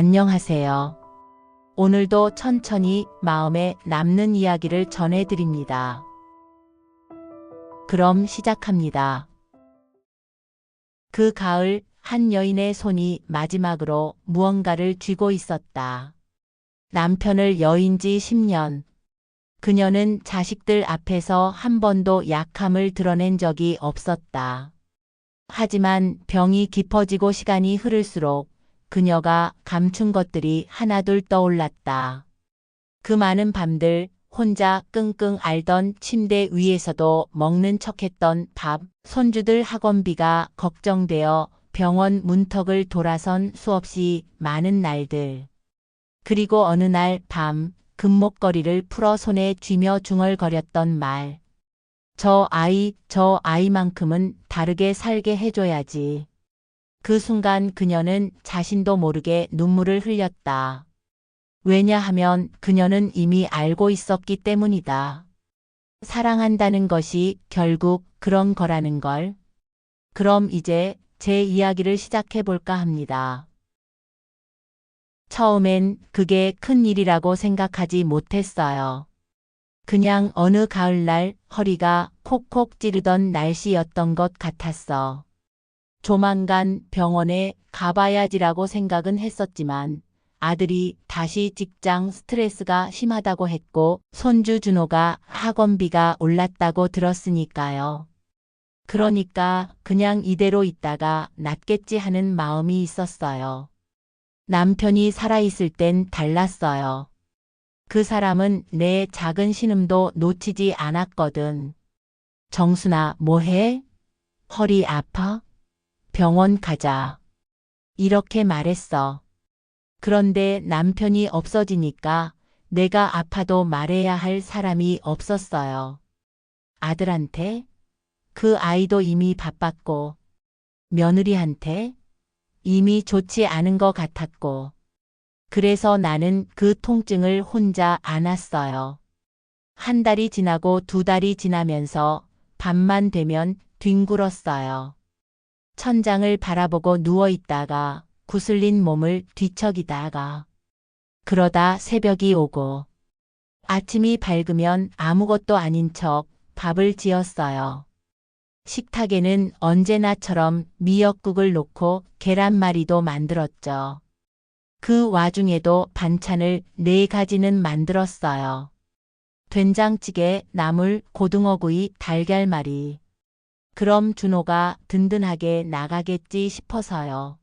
안녕하세요. 오늘도 천천히 마음에 남는 이야기를 전해드립니다. 그럼 시작합니다. 그 가을 한 여인의 손이 마지막으로 무언가를 쥐고 있었다. 남편을 여인 지 10년. 그녀는 자식들 앞에서 한 번도 약함을 드러낸 적이 없었다. 하지만 병이 깊어지고 시간이 흐를수록 그녀가 감춘 것들이 하나둘 떠올랐다. 그 많은 밤들 혼자 끙끙 앓던 침대 위에서도 먹는 척했던 밥, 손주들 학원비가 걱정되어 병원 문턱을 돌아선 수없이 많은 날들. 그리고 어느 날 밤 금목걸이를 풀어 손에 쥐며 중얼거렸던 말. 저 아이만큼은 다르게 살게 해줘야지. 그 순간 그녀는 자신도 모르게 눈물을 흘렸다. 왜냐하면 그녀는 이미 알고 있었기 때문이다. 사랑한다는 것이 결국 그런 거라는 걸. 그럼 이제 제 이야기를 시작해 볼까 합니다. 처음엔 그게 큰 일이라고 생각하지 못했어요. 그냥 어느 가을날 허리가 콕콕 찌르던 날씨였던 것 같았어. 조만간 병원에 가봐야지라고 생각은 했었지만 아들이 다시 직장 스트레스가 심하다고 했고 손주 준호가 학원비가 올랐다고 들었으니까요. 그러니까 그냥 이대로 있다가 낫겠지 하는 마음이 있었어요. 남편이 살아있을 땐 달랐어요. 그 사람은 내 작은 신음도 놓치지 않았거든. 정순아, 뭐해? 허리 아파? 병원 가자. 이렇게 말했어. 그런데 남편이 없어지니까 내가 아파도 말해야 할 사람이 없었어요. 아들한테? 그 아이도 이미 바빴고, 며느리한테? 이미 좋지 않은 것 같았고, 그래서 나는 그 통증을 혼자 안았어요. 한 달이 지나고 두 달이 지나면서 밤만 되면 뒹굴었어요. 천장을 바라보고 누워있다가 구슬린 몸을 뒤척이다가 그러다 새벽이 오고 아침이 밝으면 아무것도 아닌 척 밥을 지었어요. 식탁에는 언제나처럼 미역국을 놓고 계란말이도 만들었죠. 그 와중에도 반찬을 4가지는 만들었어요. 된장찌개, 나물, 고등어구이, 달걀말이. 그럼 준호가 든든하게 나가겠지 싶어서요.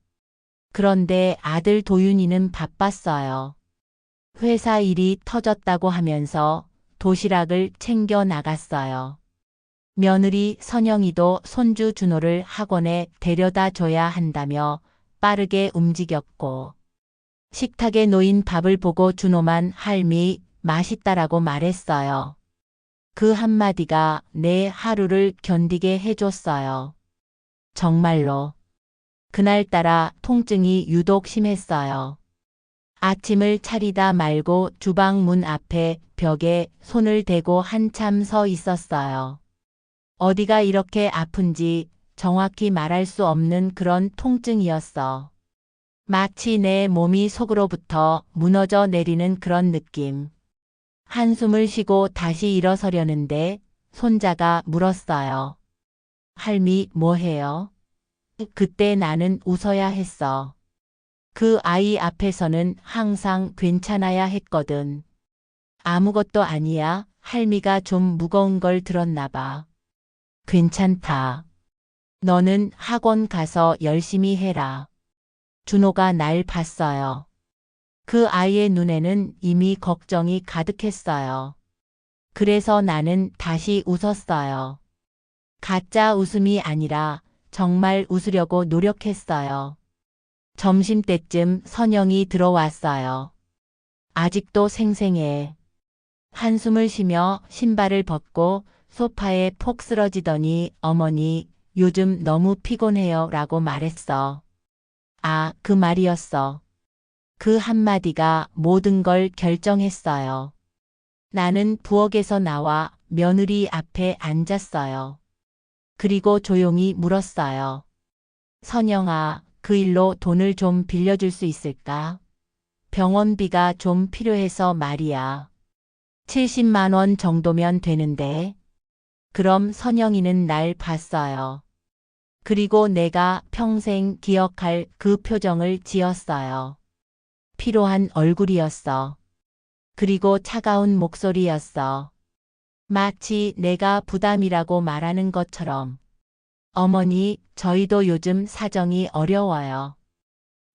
그런데 아들 도윤이는 바빴어요. 회사 일이 터졌다고 하면서 도시락을 챙겨 나갔어요. 며느리 선영이도 손주 준호를 학원에 데려다 줘야 한다며 빠르게 움직였고 식탁에 놓인 밥을 보고 준호만 할미 맛있다라고 말했어요. 그 한마디가 내 하루를 견디게 해줬어요. 정말로. 그날따라 통증이 유독 심했어요. 아침을 차리다 말고 주방 문 앞에 벽에 손을 대고 한참 서 있었어요. 어디가 이렇게 아픈지 정확히 말할 수 없는 그런 통증이었어. 마치 내 몸이 속으로부터 무너져 내리는 그런 느낌. 한숨을 쉬고 다시 일어서려는데 손자가 물었어요. 할미, 뭐해요? 그때 나는 웃어야 했어. 그 아이 앞에서는 항상 괜찮아야 했거든. 아무것도 아니야. 할미가 좀 무거운 걸 들었나 봐. 괜찮다. 너는 학원 가서 열심히 해라. 준호가 날 봤어요. 그 아이의 눈에는 이미 걱정이 가득했어요. 그래서 나는 다시 웃었어요. 가짜 웃음이 아니라 정말 웃으려고 노력했어요. 점심때쯤 선영이 들어왔어요. 아직도 생생해. 한숨을 쉬며 신발을 벗고 소파에 폭 쓰러지더니 어머니, 요즘 너무 피곤해요 라고 말했어. 아, 그 말이었어. 그 한마디가 모든 걸 결정했어요. 나는 부엌에서 나와 며느리 앞에 앉았어요. 그리고 조용히 물었어요. 선영아, 그 일로 돈을 좀 빌려줄 수 있을까? 병원비가 좀 필요해서 말이야. 70만 원 정도면 되는데. 그럼 선영이는 날 봤어요. 그리고 내가 평생 기억할 그 표정을 지었어요. 피로한 얼굴이었어. 그리고 차가운 목소리였어. 마치 내가 부담이라고 말하는 것처럼. 어머니, 저희도 요즘 사정이 어려워요.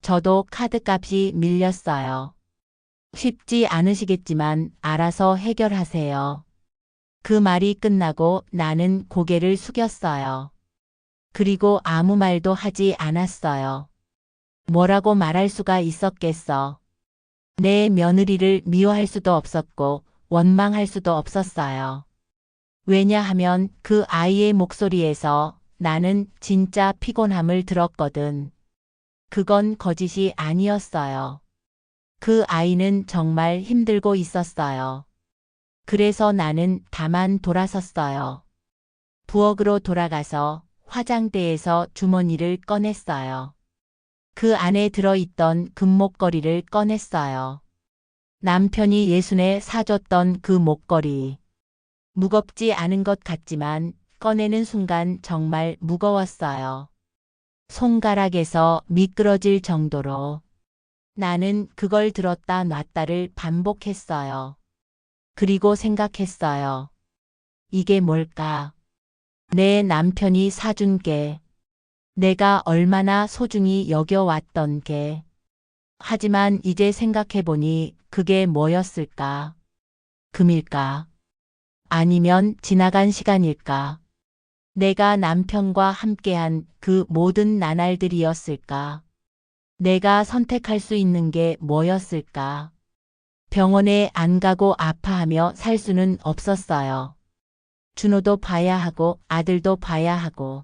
저도 카드값이 밀렸어요. 쉽지 않으시겠지만 알아서 해결하세요. 그 말이 끝나고 나는 고개를 숙였어요. 그리고 아무 말도 하지 않았어요. 뭐라고 말할 수가 있었겠어. 내 며느리를 미워할 수도 없었고 원망할 수도 없었어요. 왜냐하면 그 아이의 목소리에서 나는 진짜 피곤함을 들었거든. 그건 거짓이 아니었어요. 그 아이는 정말 힘들고 있었어요. 그래서 나는 다만 돌아섰어요. 부엌으로 돌아가서 화장대에서 주머니를 꺼냈어요. 그 안에 들어있던 금목걸이를 꺼냈어요. 남편이 예순에 사줬던 그 목걸이. 무겁지 않은 것 같지만 꺼내는 순간 정말 무거웠어요. 손가락에서 미끄러질 정도로. 나는 그걸 들었다 놨다를 반복했어요. 그리고 생각했어요. 이게 뭘까? 내 남편이 사준 게. 내가 얼마나 소중히 여겨왔던 게. 하지만 이제 생각해보니 그게 뭐였을까? 금일까? 아니면 지나간 시간일까? 내가 남편과 함께한 그 모든 나날들이었을까? 내가 선택할 수 있는 게 뭐였을까? 병원에 안 가고 아파하며 살 수는 없었어요. 준호도 봐야 하고 아들도 봐야 하고.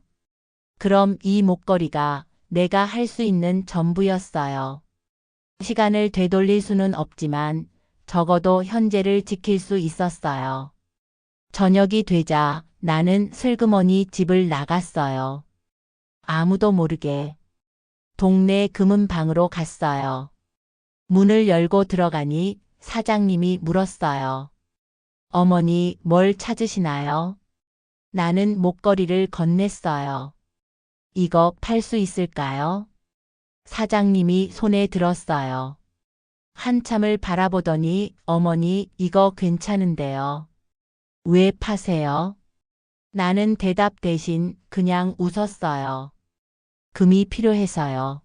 그럼 이 목걸이가 내가 할 수 있는 전부였어요. 시간을 되돌릴 수는 없지만 적어도 현재를 지킬 수 있었어요. 저녁이 되자 나는 슬그머니 집을 나갔어요. 아무도 모르게. 동네 금은방으로 갔어요. 문을 열고 들어가니 사장님이 물었어요. 어머니, 뭘 찾으시나요? 나는 목걸이를 건넸어요. 이거 팔 수 있을까요? 사장님이 손에 들었어요. 한참을 바라보더니 어머니, 이거 괜찮은데요. 왜 파세요? 나는 대답 대신 그냥 웃었어요. 금이 필요해서요.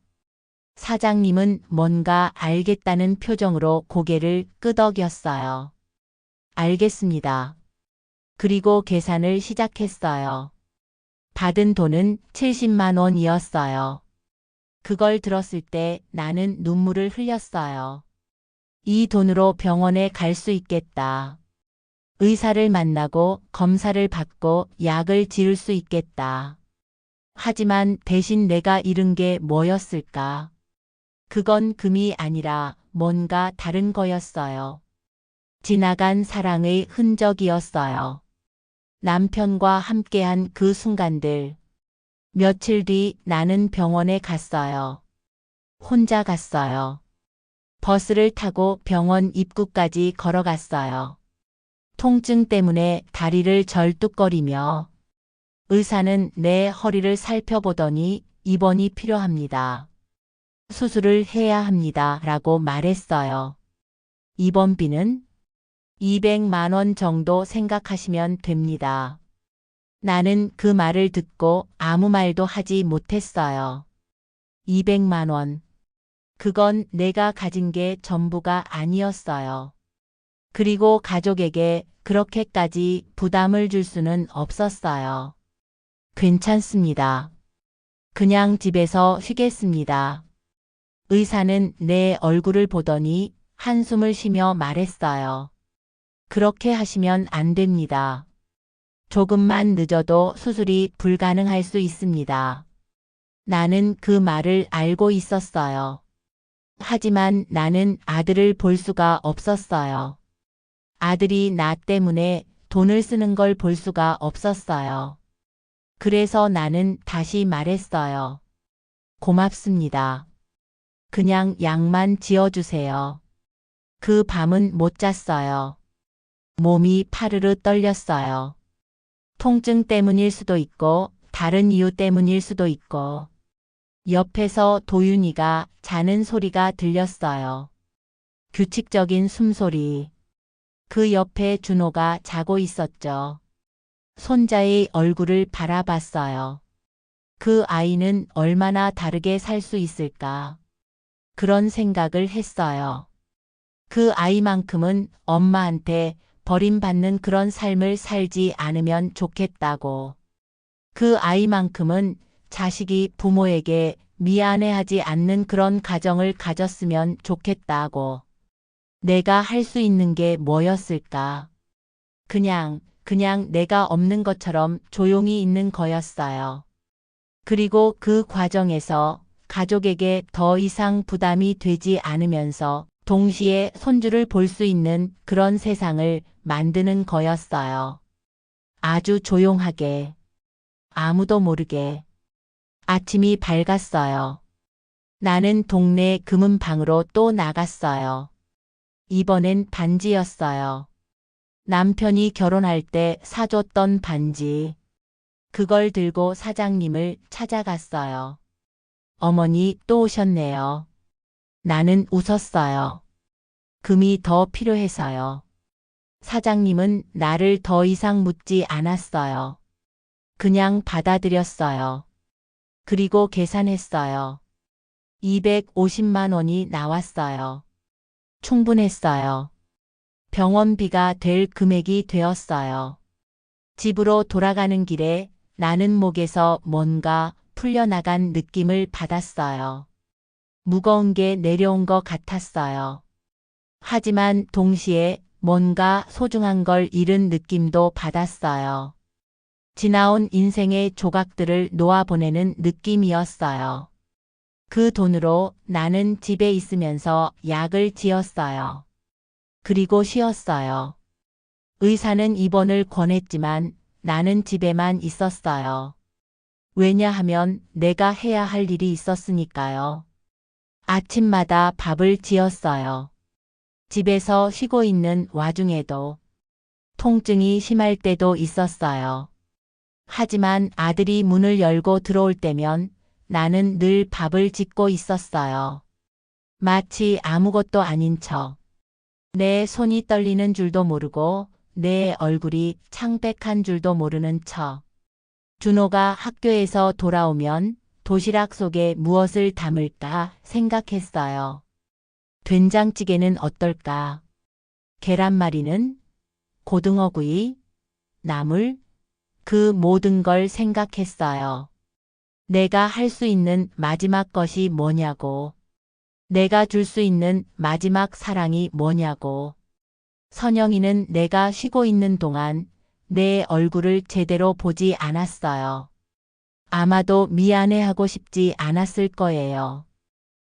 사장님은 뭔가 알겠다는 표정으로 고개를 끄덕였어요. 알겠습니다. 그리고 계산을 시작했어요. 받은 돈은 70만 원이었어요. 그걸 들었을 때 나는 눈물을 흘렸어요. 이 돈으로 병원에 갈 수 있겠다. 의사를 만나고 검사를 받고 약을 지을 수 있겠다. 하지만 대신 내가 잃은 게 뭐였을까? 그건 금이 아니라 뭔가 다른 거였어요. 지나간 사랑의 흔적이었어요. 남편과 함께한 그 순간들. 며칠 뒤 나는 병원에 갔어요. 혼자 갔어요. 버스를 타고 병원 입구까지 걸어갔어요. 통증 때문에 다리를 절뚝거리며 의사는 내 허리를 살펴보더니 입원이 필요합니다. 수술을 해야 합니다. 라고 말했어요. 입원비는 200만 원 정도 생각하시면 됩니다. 나는 그 말을 듣고 아무 말도 하지 못했어요. 200만 원. 그건 내가 가진 게 전부가 아니었어요. 그리고 가족에게 그렇게까지 부담을 줄 수는 없었어요. 괜찮습니다. 그냥 집에서 쉬겠습니다. 의사는 내 얼굴을 보더니 한숨을 쉬며 말했어요. 그렇게 하시면 안 됩니다. 조금만 늦어도 수술이 불가능할 수 있습니다. 나는 그 말을 알고 있었어요. 하지만 나는 아들을 볼 수가 없었어요. 아들이 나 때문에 돈을 쓰는 걸 볼 수가 없었어요. 그래서 나는 다시 말했어요. 고맙습니다. 그냥 약만 지어주세요. 그 밤은 못 잤어요. 몸이 파르르 떨렸어요. 통증 때문일 수도 있고 다른 이유 때문일 수도 있고 옆에서 도윤이가 자는 소리가 들렸어요. 규칙적인 숨소리. 그 옆에 준호가 자고 있었죠. 손자의 얼굴을 바라봤어요. 그 아이는 얼마나 다르게 살 수 있을까? 그런 생각을 했어요. 그 아이만큼은 엄마한테 버림받는 그런 삶을 살지 않으면 좋겠다고. 그 아이만큼은 자식이 부모에게 미안해하지 않는 그런 가정을 가졌으면 좋겠다고. 내가 할 수 있는 게 뭐였을까? 그냥 내가 없는 것처럼 조용히 있는 거였어요. 그리고 그 과정에서 가족에게 더 이상 부담이 되지 않으면서 동시에 손주를 볼 수 있는 그런 세상을 만드는 거였어요. 아주 조용하게, 아무도 모르게. 아침이 밝았어요. 나는 동네 금은방으로 또 나갔어요. 이번엔 반지였어요. 남편이 결혼할 때 사줬던 반지. 그걸 들고 사장님을 찾아갔어요. 어머니 또 오셨네요. 나는 웃었어요. 금이 더 필요해서요. 사장님은 나를 더 이상 묻지 않았어요. 그냥 받아들였어요. 그리고 계산했어요. 250만 원이 나왔어요. 충분했어요. 병원비가 될 금액이 되었어요. 집으로 돌아가는 길에 나는 목에서 뭔가 풀려나간 느낌을 받았어요. 무거운 게 내려온 것 같았어요. 하지만 동시에 뭔가 소중한 걸 잃은 느낌도 받았어요. 지나온 인생의 조각들을 놓아보내는 느낌이었어요. 그 돈으로 나는 집에 있으면서 약을 지었어요. 그리고 쉬었어요. 의사는 입원을 권했지만 나는 집에만 있었어요. 왜냐하면 내가 해야 할 일이 있었으니까요. 아침마다 밥을 지었어요. 집에서 쉬고 있는 와중에도 통증이 심할 때도 있었어요. 하지만 아들이 문을 열고 들어올 때면 나는 늘 밥을 짓고 있었어요. 마치 아무것도 아닌 척. 내 손이 떨리는 줄도 모르고 내 얼굴이 창백한 줄도 모르는 척. 준호가 학교에서 돌아오면 도시락 속에 무엇을 담을까 생각했어요. 된장찌개는 어떨까? 계란말이는? 고등어구이? 나물? 그 모든 걸 생각했어요. 내가 할 수 있는 마지막 것이 뭐냐고. 내가 줄 수 있는 마지막 사랑이 뭐냐고. 선영이는 내가 쉬고 있는 동안 내 얼굴을 제대로 보지 않았어요. 아마도 미안해하고 싶지 않았을 거예요.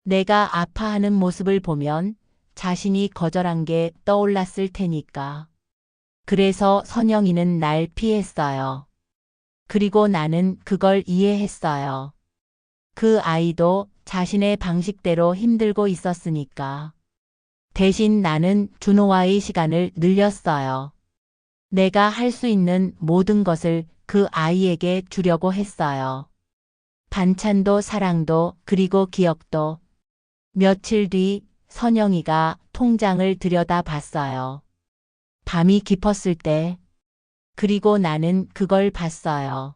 내가 아파하는 모습을 보면 자신이 거절한 게 떠올랐을 테니까. 그래서 선영이는 날 피했어요. 그리고 나는 그걸 이해했어요. 그 아이도 자신의 방식대로 힘들고 있었으니까. 대신 나는 준호와의 시간을 늘렸어요. 내가 할 수 있는 모든 것을 그 아이에게 주려고 했어요. 반찬도 사랑도 그리고 기억도. 며칠 뒤 선영이가 통장을 들여다봤어요. 밤이 깊었을 때. 그리고 나는 그걸 봤어요.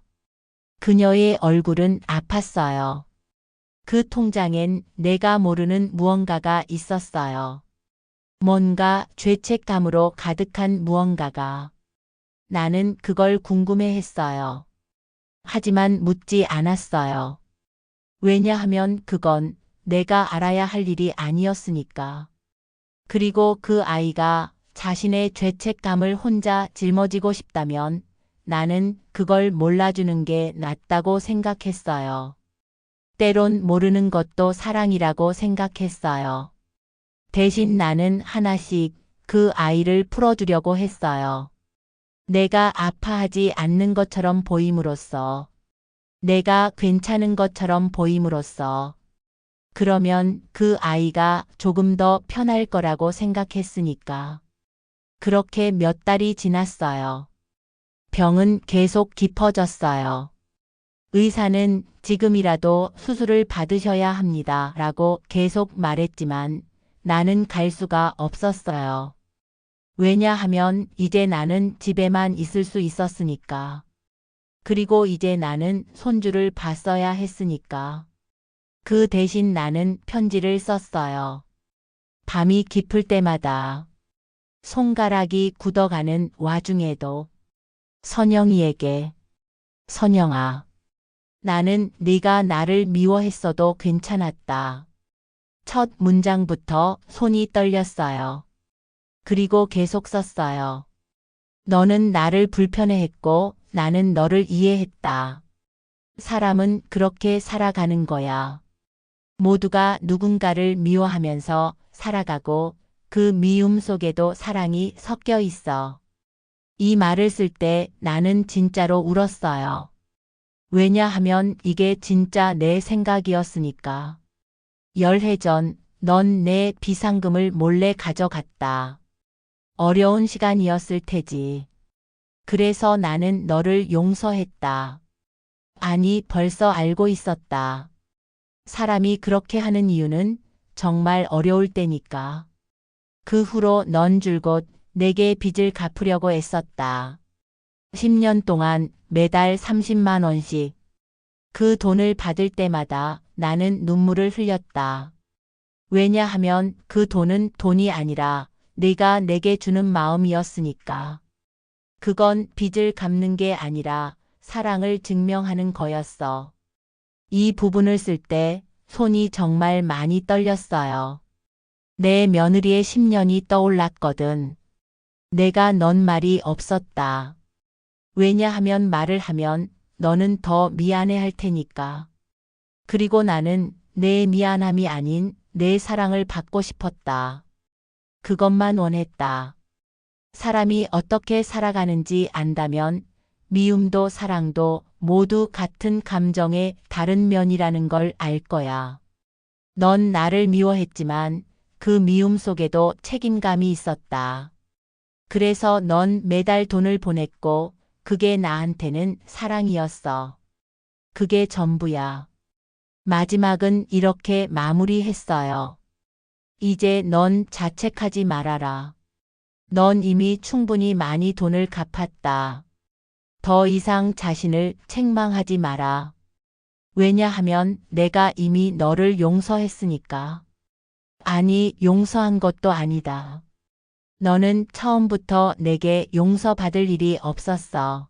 그녀의 얼굴은 아팠어요. 그 통장엔 내가 모르는 무언가가 있었어요. 뭔가 죄책감으로 가득한 무언가가. 나는 그걸 궁금해했어요. 하지만 묻지 않았어요. 왜냐하면 그건 내가 알아야 할 일이 아니었으니까. 그리고 그 아이가 자신의 죄책감을 혼자 짊어지고 싶다면 나는 그걸 몰라주는 게 낫다고 생각했어요. 때론 모르는 것도 사랑이라고 생각했어요. 대신 나는 하나씩 그 아이를 풀어주려고 했어요. 내가 아파하지 않는 것처럼 보임으로써, 내가 괜찮은 것처럼 보임으로써, 그러면 그 아이가 조금 더 편할 거라고 생각했으니까. 그렇게 몇 달이 지났어요. 병은 계속 깊어졌어요. 의사는 지금이라도 수술을 받으셔야 합니다. 라고 계속 말했지만 나는 갈 수가 없었어요. 왜냐하면 이제 나는 집에만 있을 수 있었으니까. 그리고 이제 나는 손주를 봤어야 했으니까. 그 대신 나는 편지를 썼어요. 밤이 깊을 때마다 손가락이 굳어가는 와중에도 선영이에게 선영아, 나는 네가 나를 미워했어도 괜찮았다. 첫 문장부터 손이 떨렸어요. 그리고 계속 썼어요. 너는 나를 불편해했고 나는 너를 이해했다. 사람은 그렇게 살아가는 거야. 모두가 누군가를 미워하면서 살아가고 그 미움 속에도 사랑이 섞여 있어. 이 말을 쓸 때 나는 진짜로 울었어요. 왜냐하면 이게 진짜 내 생각이었으니까. 열해 전, 넌 내 비상금을 몰래 가져갔다. 어려운 시간이었을 테지. 그래서 나는 너를 용서했다. 아니, 벌써 알고 있었다. 사람이 그렇게 하는 이유는 정말 어려울 때니까. 그 후로 넌 줄곧 내게 빚을 갚으려고 애썼다. 10년 동안 매달 30만 원씩. 그 돈을 받을 때마다 나는 눈물을 흘렸다. 왜냐하면 그 돈은 돈이 아니라 네가 내게 주는 마음이었으니까. 그건 빚을 갚는 게 아니라 사랑을 증명하는 거였어. 이 부분을 쓸 때 손이 정말 많이 떨렸어요. 내 며느리의 10년이 떠올랐거든. 내가 넌 말이 없었다. 왜냐하면 말을 하면 너는 더 미안해 할 테니까. 그리고 나는 내 미안함이 아닌 내 사랑을 받고 싶었다. 그것만 원했다. 사람이 어떻게 살아가는지 안다면 미움도 사랑도 모두 같은 감정의 다른 면이라는 걸 알 거야. 넌 나를 미워했지만 그 미움 속에도 책임감이 있었다. 그래서 넌 매달 돈을 보냈고 그게 나한테는 사랑이었어. 그게 전부야. 마지막은 이렇게 마무리했어요. 이제 넌 자책하지 말아라. 넌 이미 충분히 많이 돈을 갚았다. 더 이상 자신을 책망하지 마라. 왜냐하면 내가 이미 너를 용서했으니까. 아니, 용서한 것도 아니다. 너는 처음부터 내게 용서받을 일이 없었어.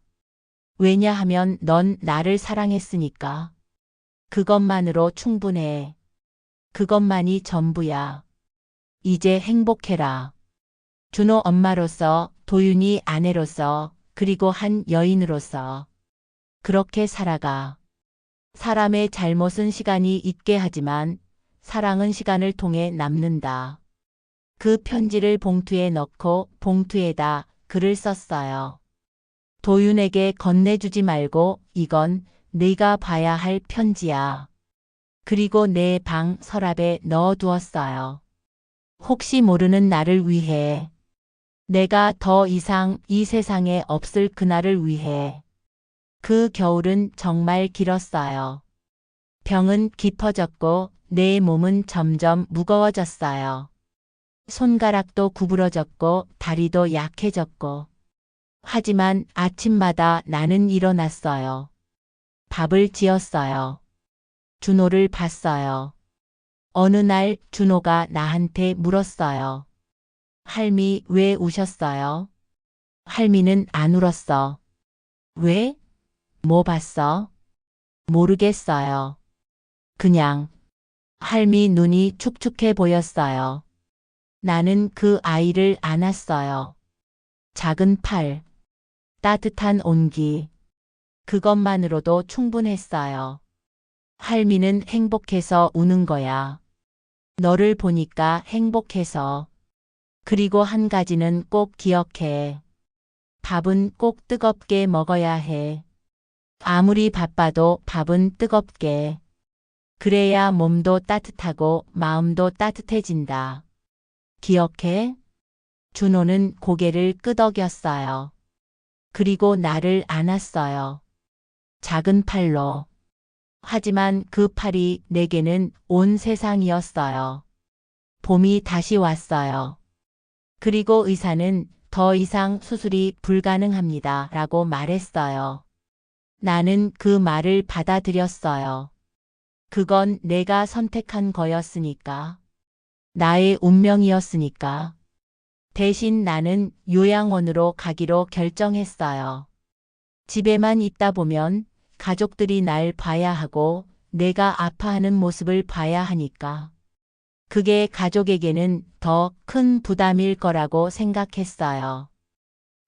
왜냐하면 넌 나를 사랑했으니까. 그것만으로 충분해. 그것만이 전부야. 이제 행복해라. 준호 엄마로서, 도윤이 아내로서, 그리고 한 여인으로서. 그렇게 살아가. 사람의 잘못은 시간이 있게 하지만 사랑은 시간을 통해 남는다. 그 편지를 봉투에 넣고 봉투에다 글을 썼어요. 도윤에게 건네주지 말고 이건 네가 봐야 할 편지야. 그리고 내 방 서랍에 넣어두었어요. 혹시 모르는 나를 위해. 내가 더 이상 이 세상에 없을 그날을 위해. 그 겨울은 정말 길었어요. 병은 깊어졌고 내 몸은 점점 무거워졌어요. 손가락도 구부러졌고 다리도 약해졌고. 하지만 아침마다 나는 일어났어요. 밥을 지었어요. 준호를 봤어요. 어느 날 준호가 나한테 물었어요. 할미, 왜 우셨어요? 할미는 안 울었어. 왜? 뭐 봤어? 모르겠어요. 그냥. 할미 눈이 축축해 보였어요. 나는 그 아이를 안았어요. 작은 팔, 따뜻한 온기. 그것만으로도 충분했어요. 할미는 행복해서 우는 거야. 너를 보니까 행복해서. 그리고 한 가지는 꼭 기억해. 밥은 꼭 뜨겁게 먹어야 해. 아무리 바빠도 밥은 뜨겁게. 그래야 몸도 따뜻하고 마음도 따뜻해진다. 기억해? 준호는 고개를 끄덕였어요. 그리고 나를 안았어요. 작은 팔로. 하지만 그 팔이 내게는 온 세상이었어요. 봄이 다시 왔어요. 그리고 의사는 더 이상 수술이 불가능합니다. 라고 말했어요. 나는 그 말을 받아들였어요. 그건 내가 선택한 거였으니까. 나의 운명이었으니까. 대신 나는 요양원으로 가기로 결정했어요. 집에만 있다 보면 가족들이 날 봐야 하고 내가 아파하는 모습을 봐야 하니까. 그게 가족에게는 더 큰 부담일 거라고 생각했어요.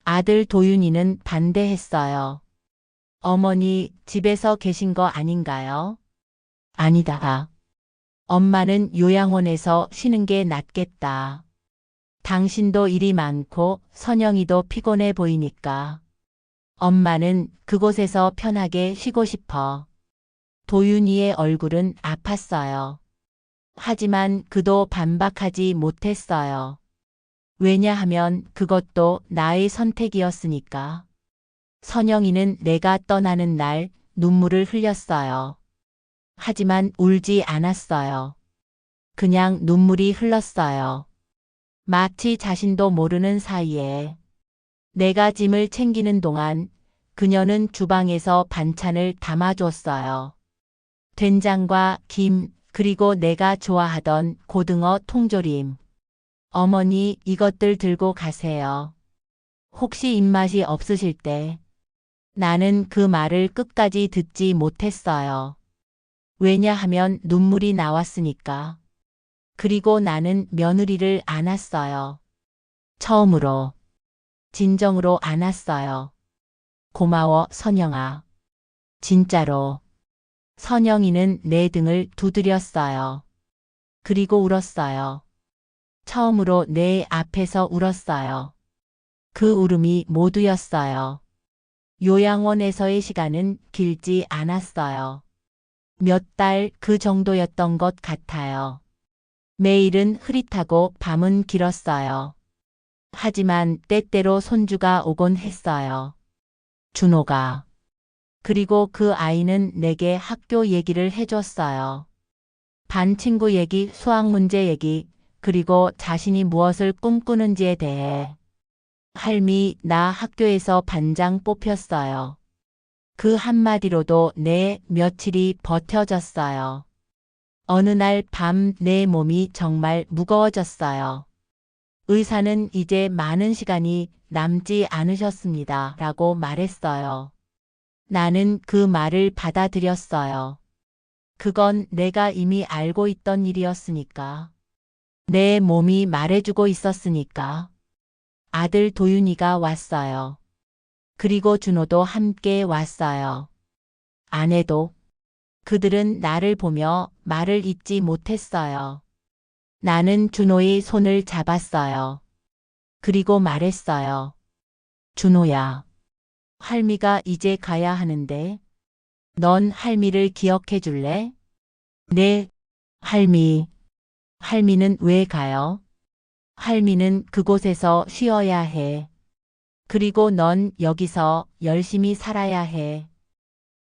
아들 도윤이는 반대했어요. 어머니, 집에서 계신 거 아닌가요? 아니다. 엄마는 요양원에서 쉬는 게 낫겠다. 당신도 일이 많고 선영이도 피곤해 보이니까. 엄마는 그곳에서 편하게 쉬고 싶어. 도윤이의 얼굴은 아팠어요. 하지만 그도 반박하지 못했어요. 왜냐하면 그것도 나의 선택이었으니까. 선영이는 내가 떠나는 날 눈물을 흘렸어요. 하지만 울지 않았어요. 그냥 눈물이 흘렀어요. 마치 자신도 모르는 사이에. 내가 짐을 챙기는 동안 그녀는 주방에서 반찬을 담아줬어요. 된장과 김, 그리고 내가 좋아하던 고등어 통조림. 어머니, 이것들 들고 가세요. 혹시 입맛이 없으실 때. 나는 그 말을 끝까지 듣지 못했어요. 왜냐하면 눈물이 나왔으니까. 그리고 나는 며느리를 안았어요. 처음으로. 진정으로 안았어요. 고마워, 선영아. 진짜로. 선영이는 내 등을 두드렸어요. 그리고 울었어요. 처음으로 내 앞에서 울었어요. 그 울음이 모두였어요. 요양원에서의 시간은 길지 않았어요. 몇 달 그 정도였던 것 같아요. 매일은 흐릿하고 밤은 길었어요. 하지만 때때로 손주가 오곤 했어요. 준호가. 그리고 그 아이는 내게 학교 얘기를 해줬어요. 반 친구 얘기, 수학 문제 얘기, 그리고 자신이 무엇을 꿈꾸는지에 대해. 할미, 나 학교에서 반장 뽑혔어요. 그 한마디로도 내 며칠이 버텨졌어요. 어느 날 밤 내 몸이 정말 무거워졌어요. 의사는 이제 많은 시간이 남지 않으셨습니다. 라고 말했어요. 나는 그 말을 받아들였어요. 그건 내가 이미 알고 있던 일이었으니까. 내 몸이 말해주고 있었으니까. 아들 도윤이가 왔어요. 그리고 준호도 함께 왔어요. 아내도. 그들은 나를 보며 말을 잇지 못했어요. 나는 준호의 손을 잡았어요. 그리고 말했어요. 준호야. 할미가 이제 가야 하는데. 넌 할미를 기억해 줄래? 네, 할미. 할미는 왜 가요? 할미는 그곳에서 쉬어야 해. 그리고 넌 여기서 열심히 살아야 해.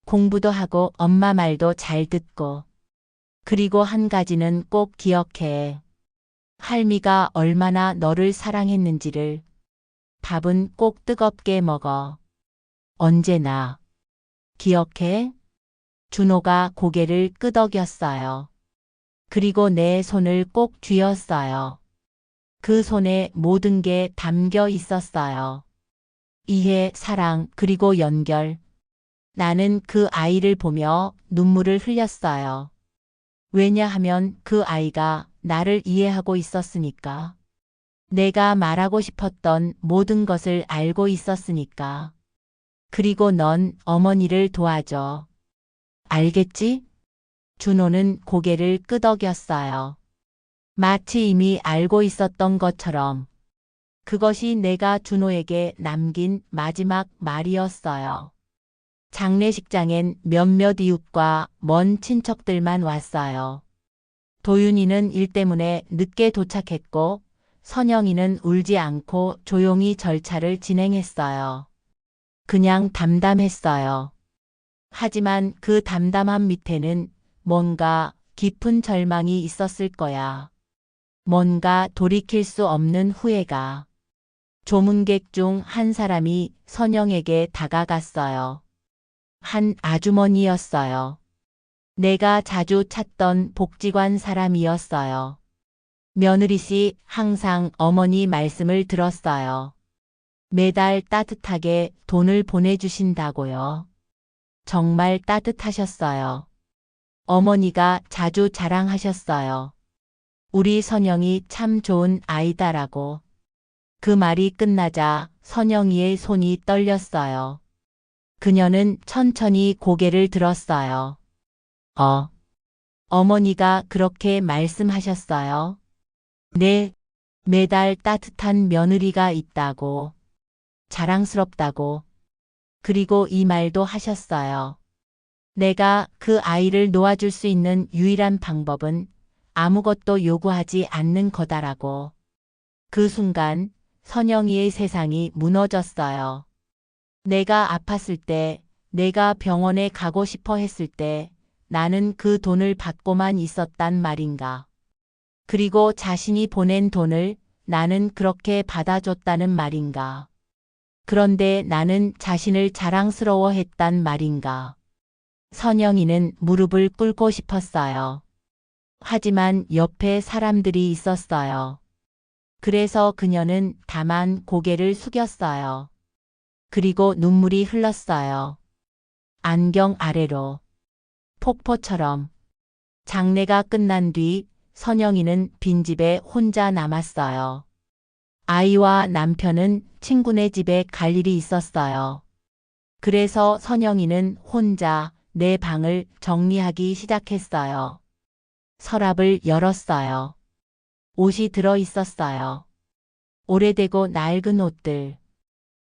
공부도 하고 엄마 말도 잘 듣고. 그리고 한 가지는 꼭 기억해. 할미가 얼마나 너를 사랑했는지를. 밥은 꼭 뜨겁게 먹어. 언제나. 기억해? 준호가 고개를 끄덕였어요. 그리고 내 손을 꼭 쥐었어요. 그 손에 모든 게 담겨 있었어요. 이해, 사랑, 그리고 연결. 나는 그 아이를 보며 눈물을 흘렸어요. 왜냐하면 그 아이가 나를 이해하고 있었으니까. 내가 말하고 싶었던 모든 것을 알고 있었으니까. 그리고 넌 어머니를 도와줘. 알겠지? 준호는 고개를 끄덕였어요. 마치 이미 알고 있었던 것처럼. 그것이 내가 준호에게 남긴 마지막 말이었어요. 장례식장엔 몇몇 이웃과 먼 친척들만 왔어요. 도윤이는 일 때문에 늦게 도착했고 선영이는 울지 않고 조용히 절차를 진행했어요. 그냥 담담했어요. 하지만 그 담담함 밑에는 뭔가 깊은 절망이 있었을 거야. 뭔가 돌이킬 수 없는 후회가. 조문객 중 한 사람이 선영에게 다가갔어요. 한 아주머니였어요. 내가 자주 찾던 복지관 사람이었어요. 며느리씨 항상 어머니 말씀을 들었어요. 매달 따뜻하게 돈을 보내주신다고요. 정말 따뜻하셨어요. 어머니가 자주 자랑하셨어요. 우리 선영이 참 좋은 아이다라고. 그 말이 끝나자 선영이의 손이 떨렸어요. 그녀는 천천히 고개를 들었어요. 어머니가 그렇게 말씀하셨어요? 네, 매달 따뜻한 며느리가 있다고. 자랑스럽다고. 그리고 이 말도 하셨어요. 내가 그 아이를 놓아줄 수 있는 유일한 방법은 아무것도 요구하지 않는 거다라고. 그 순간 선영이의 세상이 무너졌어요. 내가 아팠을 때, 내가 병원에 가고 싶어 했을 때 나는 그 돈을 받고만 있었단 말인가. 그리고 자신이 보낸 돈을 나는 그렇게 받아줬다는 말인가. 그런데 나는 자신을 자랑스러워했단 말인가. 선영이는 무릎을 꿇고 싶었어요. 하지만 옆에 사람들이 있었어요. 그래서 그녀는 다만 고개를 숙였어요. 그리고 눈물이 흘렀어요. 안경 아래로. 폭포처럼. 장례가 끝난 뒤 선영이는 빈집에 혼자 남았어요. 아이와 남편은 친구네 집에 갈 일이 있었어요. 그래서 선영이는 혼자 내 방을 정리하기 시작했어요. 서랍을 열었어요. 옷이 들어 있었어요. 오래되고 낡은 옷들.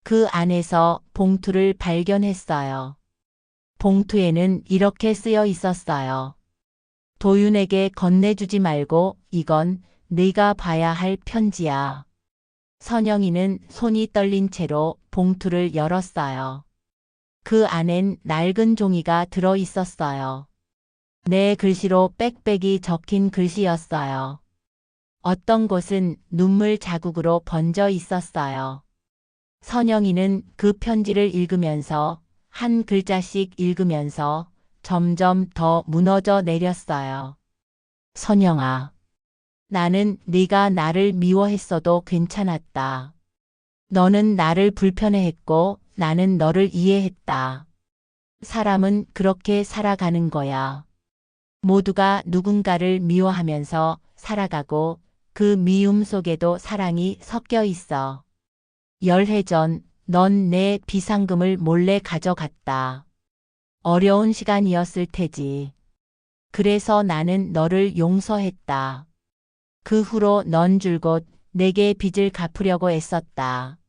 그 안에서 봉투를 발견했어요. 봉투에는 이렇게 쓰여 있었어요. 도윤에게 건네주지 말고 이건 네가 봐야 할 편지야. 선영이는 손이 떨린 채로 봉투를 열었어요. 그 안엔 낡은 종이가 들어 있었어요. 내 글씨로 빽빽이 적힌 글씨였어요. 어떤 곳은 눈물 자국으로 번져 있었어요. 선영이는 그 편지를 읽으면서 한 글자씩 읽으면서 점점 더 무너져 내렸어요. 선영아, 나는 네가 나를 미워했어도 괜찮았다. 너는 나를 불편해했고 나는 너를 이해했다. 사람은 그렇게 살아가는 거야. 모두가 누군가를 미워하면서 살아가고 그 미움 속에도 사랑이 섞여 있어. 열해 전 넌 내 비상금을 몰래 가져갔다. 어려운 시간이었을 테지. 그래서 나는 너를 용서했다. 그 후로 넌 줄곧 내게 빚을 갚으려고 애썼다.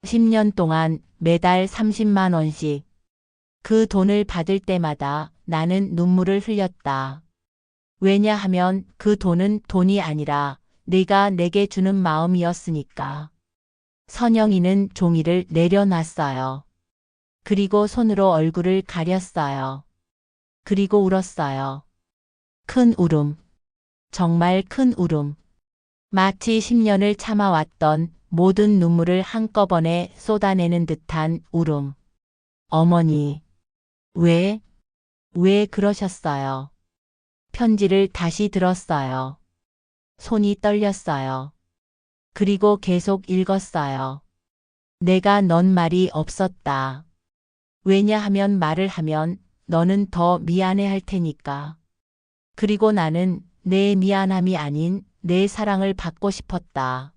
10년 동안 매달 30만 원씩. 그 돈을 받을 때마다 나는 눈물을 흘렸다. 왜냐하면 그 돈은 돈이 아니라 네가 내게 주는 마음이었으니까. 선영이는 종이를 내려놨어요. 그리고 손으로 얼굴을 가렸어요. 그리고 울었어요. 큰 울음. 정말 큰 울음. 마치 10년을 참아왔던 모든 눈물을 한꺼번에 쏟아내는 듯한 울음. 어머니, 왜 그러셨어요? 편지를 다시 들었어요. 손이 떨렸어요. 그리고 계속 읽었어요. 내가 넌 말이 없었다. 왜냐하면 말을 하면 너는 더 미안해할 테니까. 그리고 나는 내 미안함이 아닌 내 사랑을 받고 싶었다.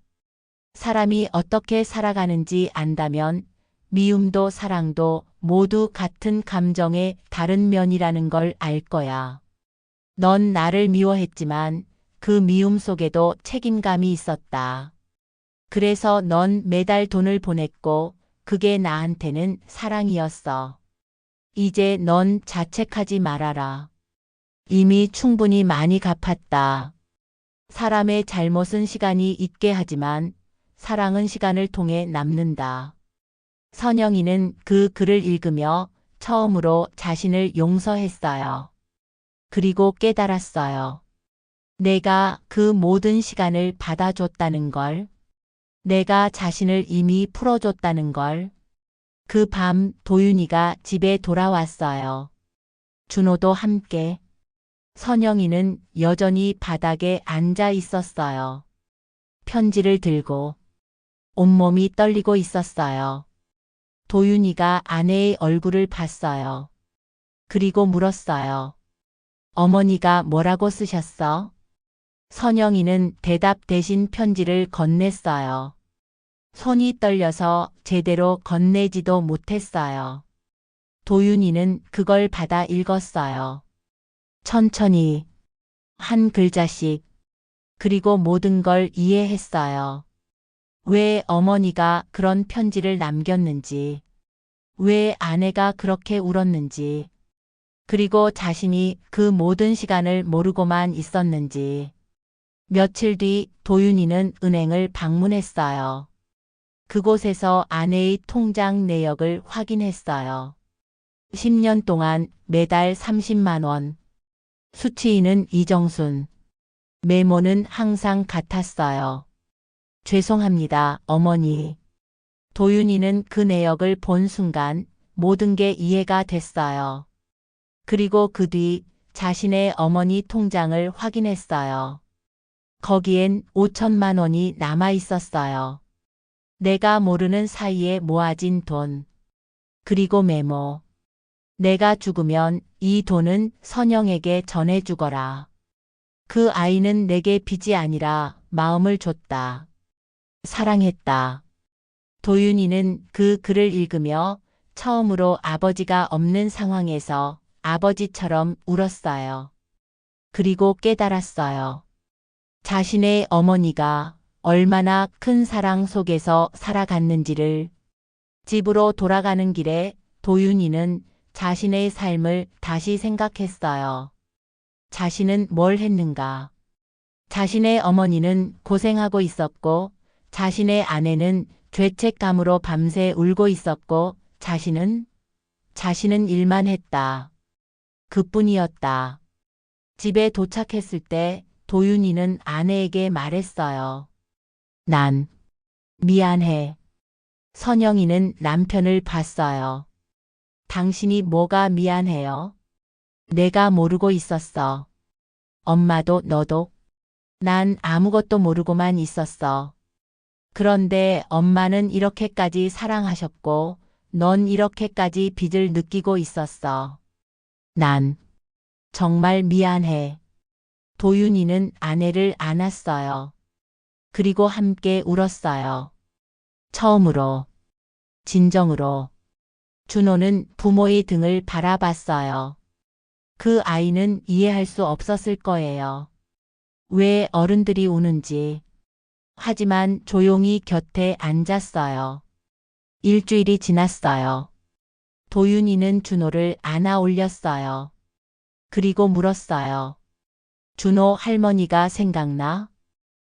사람이 어떻게 살아가는지 안다면 미움도 사랑도 모두 같은 감정의 다른 면이라는 걸 알 거야. 넌 나를 미워했지만 그 미움 속에도 책임감이 있었다. 그래서 넌 매달 돈을 보냈고 그게 나한테는 사랑이었어. 이제 넌 자책하지 말아라. 이미 충분히 많이 갚았다. 사람의 잘못은 시간이 있게 하지만 사랑은 시간을 통해 남는다. 선영이는 그 글을 읽으며 처음으로 자신을 용서했어요. 그리고 깨달았어요. 내가 그 모든 시간을 받아줬다는 걸, 내가 자신을 이미 풀어줬다는 걸. 그 밤 도윤이가 집에 돌아왔어요. 준호도 함께. 선영이는 여전히 바닥에 앉아 있었어요. 편지를 들고 온몸이 떨리고 있었어요. 도윤이가 아내의 얼굴을 봤어요. 그리고 물었어요. 어머니가 뭐라고 쓰셨어? 선영이는 대답 대신 편지를 건넸어요. 손이 떨려서 제대로 건네지도 못했어요. 도윤이는 그걸 받아 읽었어요. 천천히, 한 글자씩, 그리고 모든 걸 이해했어요. 왜 어머니가 그런 편지를 남겼는지, 왜 아내가 그렇게 울었는지, 그리고 자신이 그 모든 시간을 모르고만 있었는지. 며칠 뒤 도윤이는 은행을 방문했어요. 그곳에서 아내의 통장 내역을 확인했어요. 10년 동안 매달 30만 원. 수취인은 이정순. 메모는 항상 같았어요. 죄송합니다, 어머니. 도윤이는 그 내역을 본 순간 모든 게 이해가 됐어요. 그리고 그 뒤 자신의 어머니 통장을 확인했어요. 거기엔 5천만 원이 남아 있었어요. 내가 모르는 사이에 모아진 돈. 그리고 메모. 내가 죽으면 이 돈은 선영에게 전해주거라. 그 아이는 내게 빚이 아니라 마음을 줬다. 사랑했다. 도윤이는 그 글을 읽으며 처음으로 아버지가 없는 상황에서 아버지처럼 울었어요. 그리고 깨달았어요. 자신의 어머니가 얼마나 큰 사랑 속에서 살아갔는지를. 집으로 돌아가는 길에 도윤이는 자신의 삶을 다시 생각했어요. 자신은 뭘 했는가? 자신의 어머니는 고생하고 있었고, 자신의 아내는 죄책감으로 밤새 울고 있었고, 자신은 일만 했다. 그뿐이었다. 집에 도착했을 때 도윤이는 아내에게 말했어요. 난 미안해. 선영이는 남편을 봤어요. 당신이 뭐가 미안해요? 내가 모르고 있었어. 엄마도 너도. 난 아무것도 모르고만 있었어. 그런데 엄마는 이렇게까지 사랑하셨고, 넌 이렇게까지 빚을 느끼고 있었어. 난 정말 미안해. 도윤이는 아내를 안았어요. 그리고 함께 울었어요. 처음으로, 진정으로. 준호는 부모의 등을 바라봤어요. 그 아이는 이해할 수 없었을 거예요. 왜 어른들이 우는지. 하지만 조용히 곁에 앉았어요. 일주일이 지났어요. 도윤이는 준호를 안아 올렸어요. 그리고 물었어요. 준호 할머니가 생각나?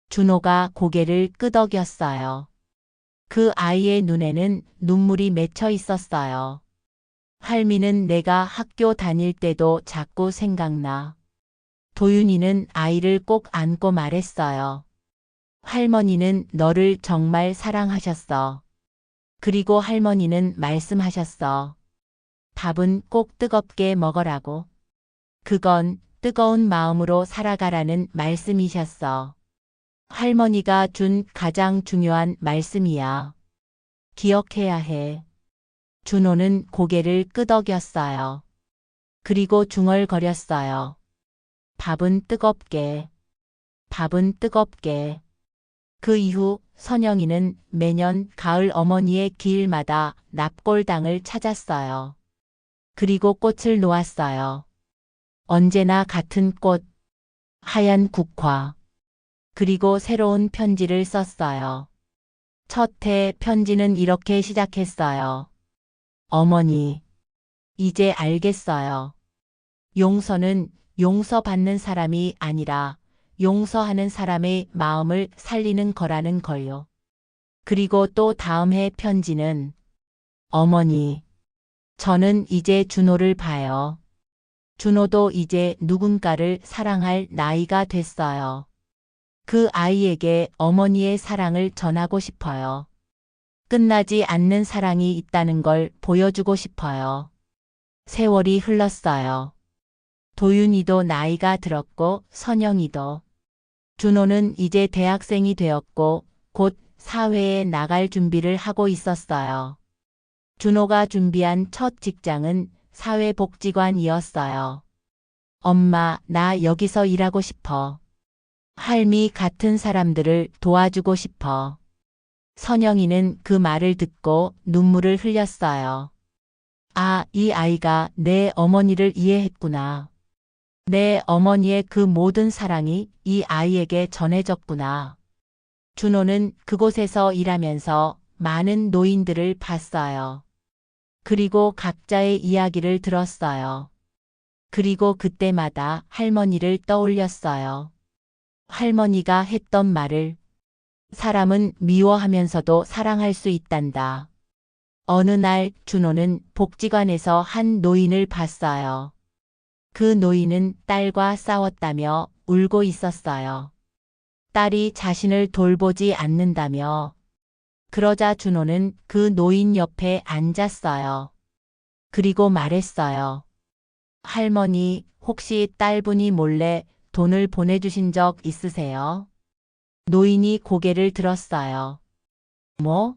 준호가 고개를 끄덕였어요. 그 아이의 눈에는 눈물이 맺혀 있었어요. 할미는 내가 학교 다닐 때도 자꾸 생각나. 도윤이는 아이를 꼭 안고 말했어요. 할머니는 너를 정말 사랑하셨어. 그리고 할머니는 말씀하셨어. 밥은 꼭 뜨겁게 먹으라고. 그건 뜨거운 마음으로 살아가라는 말씀이셨어. 할머니가 준 가장 중요한 말씀이야. 기억해야 해. 준호는 고개를 끄덕였어요. 그리고 중얼거렸어요. 밥은 뜨겁게. 밥은 뜨겁게. 그 이후 선영이는 매년 가을 어머니의 길마다 납골당을 찾았어요. 그리고 꽃을 놓았어요. 언제나 같은 꽃, 하얀 국화. 그리고 새로운 편지를 썼어요. 첫 해 편지는 이렇게 시작했어요. 어머니, 이제 알겠어요. 용서는 용서받는 사람이 아니라 용서하는 사람의 마음을 살리는 거라는 걸요. 그리고 또 다음 해 편지는 어머니, 저는 이제 준호를 봐요. 준호도 이제 누군가를 사랑할 나이가 됐어요. 그 아이에게 어머니의 사랑을 전하고 싶어요. 끝나지 않는 사랑이 있다는 걸 보여주고 싶어요. 세월이 흘렀어요. 도윤이도 나이가 들었고 선영이도. 준호는 이제 대학생이 되었고 곧 사회에 나갈 준비를 하고 있었어요. 준호가 준비한 첫 직장은 사회복지관이었어요. 엄마, 나 여기서 일하고 싶어. 할미 같은 사람들을 도와주고 싶어. 선영이는 그 말을 듣고 눈물을 흘렸어요. 아, 이 아이가 내 어머니를 이해했구나. 내 어머니의 그 모든 사랑이 이 아이에게 전해졌구나. 준호는 그곳에서 일하면서 많은 노인들을 봤어요. 그리고 각자의 이야기를 들었어요. 그리고 그때마다 할머니를 떠올렸어요. 할머니가 했던 말을 사람은 미워하면서도 사랑할 수 있단다. 어느 날 준호는 복지관에서 한 노인을 봤어요. 그 노인은 딸과 싸웠다며 울고 있었어요. 딸이 자신을 돌보지 않는다며. 그러자 준호는 그 노인 옆에 앉았어요. 그리고 말했어요. 할머니, 혹시 딸분이 몰래 돈을 보내주신 적 있으세요? 노인이 고개를 들었어요. 뭐?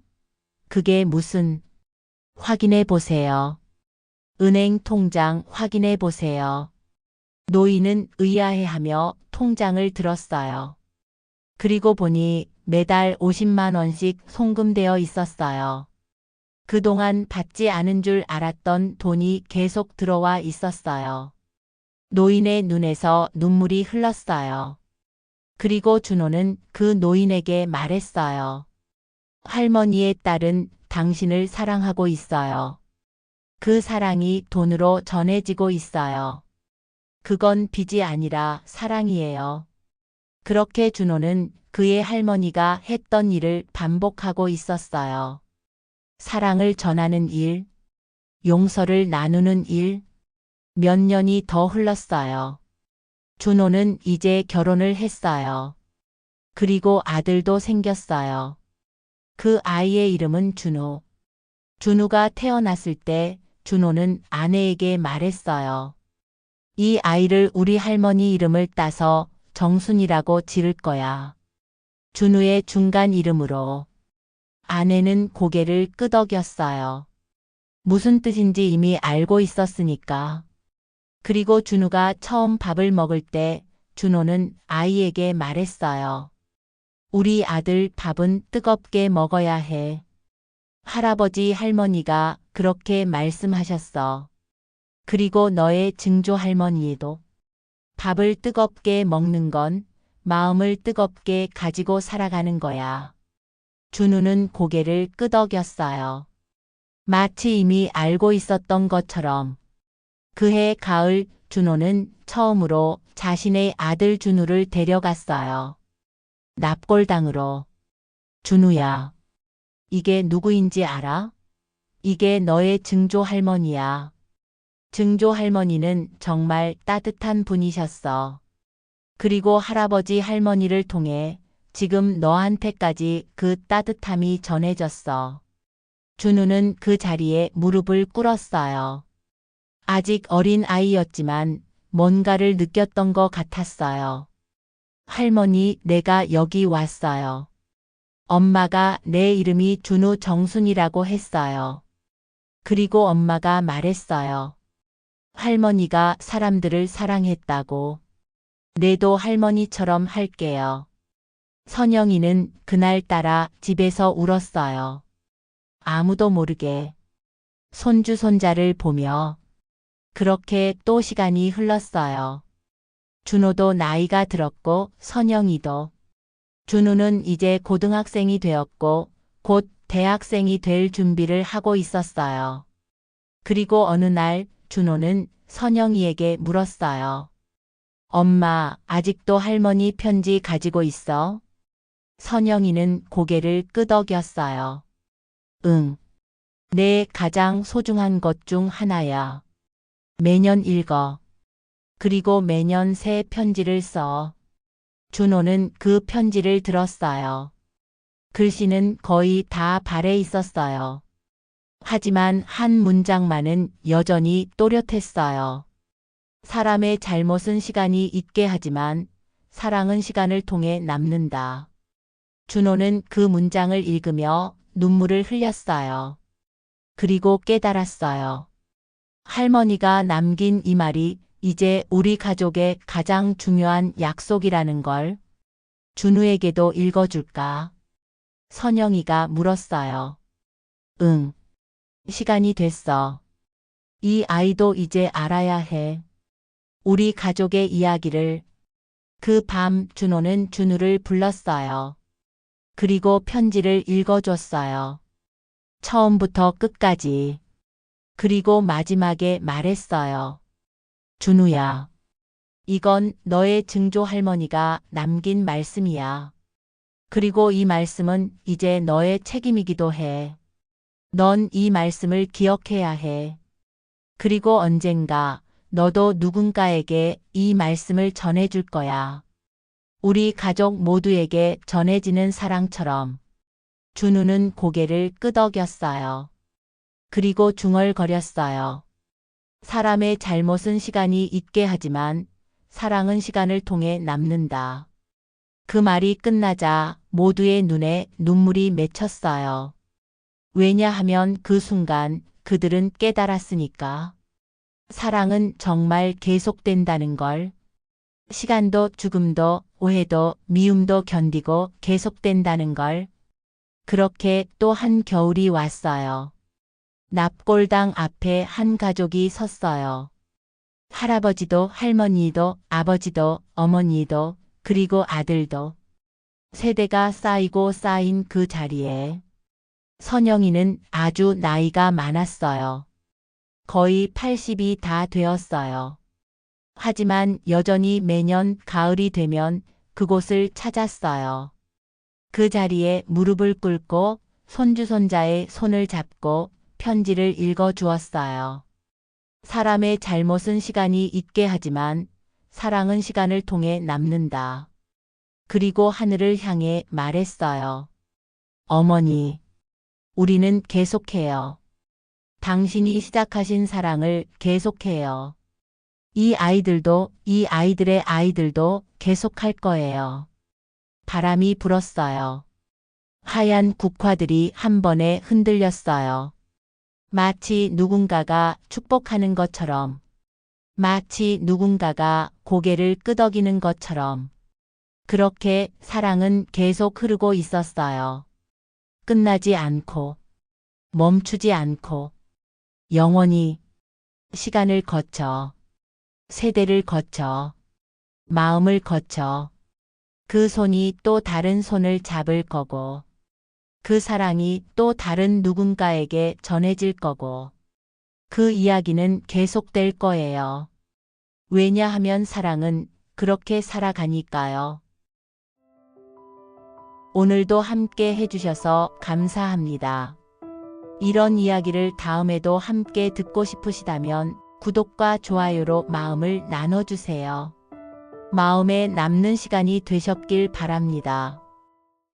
그게 무슨? 확인해 보세요. 은행 통장 확인해 보세요. 노인은 의아해하며 통장을 들었어요. 그리고 보니 매달 50만 원씩 송금되어 있었어요. 그동안 받지 않은 줄 알았던 돈이 계속 들어와 있었어요. 노인의 눈에서 눈물이 흘렀어요. 그리고 준호는 그 노인에게 말했어요. 할머니의 딸은 당신을 사랑하고 있어요. 그 사랑이 돈으로 전해지고 있어요. 그건 빚이 아니라 사랑이에요. 그렇게 준호는 그의 할머니가 했던 일을 반복하고 있었어요. 사랑을 전하는 일, 용서를 나누는 일, 몇 년이 더 흘렀어요. 준호는 이제 결혼을 했어요. 그리고 아들도 생겼어요. 그 아이의 이름은 준호. 준호가 태어났을 때 준호는 아내에게 말했어요. 이 아이를 우리 할머니 이름을 따서 정순이라고 지을 거야. 준우의 중간 이름으로. 아내는 고개를 끄덕였어요. 무슨 뜻인지 이미 알고 있었으니까. 그리고 준우가 처음 밥을 먹을 때 준호는 아이에게 말했어요. 우리 아들 밥은 뜨겁게 먹어야 해. 할아버지 할머니가 그렇게 말씀하셨어. 그리고 너의 증조 할머니에도 밥을 뜨겁게 먹는 건 마음을 뜨겁게 가지고 살아가는 거야. 준우는 고개를 끄덕였어요. 마치 이미 알고 있었던 것처럼. 그해 가을 준호는 처음으로 자신의 아들 준우를 데려갔어요. 납골당으로. 준우야, 이게 누구인지 알아? 이게 너의 증조 할머니야. 증조 할머니는 정말 따뜻한 분이셨어. 그리고 할아버지 할머니를 통해 지금 너한테까지 그 따뜻함이 전해졌어. 준우는 그 자리에 무릎을 꿇었어요. 아직 어린 아이였지만 뭔가를 느꼈던 것 같았어요. 할머니, 내가 여기 왔어요. 엄마가 내 이름이 준우 정순이라고 했어요. 그리고 엄마가 말했어요. 할머니가 사람들을 사랑했다고. 내도 할머니처럼 할게요. 선영이는 그날따라 집에서 울었어요. 아무도 모르게. 손주 손자를 보며. 그렇게 또 시간이 흘렀어요. 준호도 나이가 들었고 선영이도. 준우는 이제 고등학생이 되었고 곧 대학생이 될 준비를 하고 있었어요. 그리고 어느 날 준호는 선영이에게 물었어요. 엄마, 아직도 할머니 편지 가지고 있어? 선영이는 고개를 끄덕였어요. 응. 내 가장 소중한 것 중 하나야. 매년 읽어. 그리고 매년 새 편지를 써. 준호는 그 편지를 들었어요. 글씨는 거의 다 발해 있었어요. 하지만 한 문장만은 여전히 또렷했어요. 사람의 잘못은 시간이 잊게 하지만 사랑은 시간을 통해 남는다. 준호는 그 문장을 읽으며 눈물을 흘렸어요. 그리고 깨달았어요. 할머니가 남긴 이 말이 이제 우리 가족의 가장 중요한 약속이라는 걸. 준우에게도 읽어줄까? 선영이가 물었어요. 응. 시간이 됐어. 이 아이도 이제 알아야 해. 우리 가족의 이야기를. 그 밤 준호는 준우를 불렀어요. 그리고 편지를 읽어줬어요. 처음부터 끝까지. 그리고 마지막에 말했어요. 준우야. 이건 너의 증조 할머니가 남긴 말씀이야. 그리고 이 말씀은 이제 너의 책임이기도 해. 넌 이 말씀을 기억해야 해. 그리고 언젠가 너도 누군가에게 이 말씀을 전해줄 거야. 우리 가족 모두에게 전해지는 사랑처럼. 준우는 고개를 끄덕였어요. 그리고 중얼거렸어요. 사람의 잘못은 시간이 잊게 하지만 사랑은 시간을 통해 남는다. 그 말이 끝나자 모두의 눈에 눈물이 맺혔어요. 왜냐하면 그 순간 그들은 깨달았으니까. 사랑은 정말 계속된다는 걸. 시간도 죽음도 오해도 미움도 견디고 계속된다는 걸. 그렇게 또 한 겨울이 왔어요. 납골당 앞에 한 가족이 섰어요. 할아버지도 할머니도 아버지도 어머니도 그리고 아들도. 세대가 쌓이고 쌓인 그 자리에 선영이는 아주 나이가 많았어요. 거의 80이 다 되었어요. 하지만 여전히 매년 가을이 되면 그곳을 찾았어요. 그 자리에 무릎을 꿇고 손주손자의 손을 잡고 편지를 읽어 주었어요. 사람의 잘못은 시간이 잊게 하지만 사랑은 시간을 통해 남는다. 그리고 하늘을 향해 말했어요. 어머니, 우리는 계속해요. 당신이 시작하신 사랑을 계속해요. 이 아이들도 이 아이들의 아이들도 계속할 거예요. 바람이 불었어요. 하얀 국화들이 한 번에 흔들렸어요. 마치 누군가가 축복하는 것처럼. 마치 누군가가 고개를 끄덕이는 것처럼. 그렇게 사랑은 계속 흐르고 있었어요. 끝나지 않고, 멈추지 않고, 영원히, 시간을 거쳐, 세대를 거쳐, 마음을 거쳐, 그 손이 또 다른 손을 잡을 거고, 그 사랑이 또 다른 누군가에게 전해질 거고, 그 이야기는 계속될 거예요. 왜냐하면 사랑은 그렇게 살아가니까요. 오늘도 함께 해주셔서 감사합니다. 이런 이야기를 다음에도 함께 듣고 싶으시다면 구독과 좋아요로 마음을 나눠주세요. 마음에 남는 시간이 되셨길 바랍니다.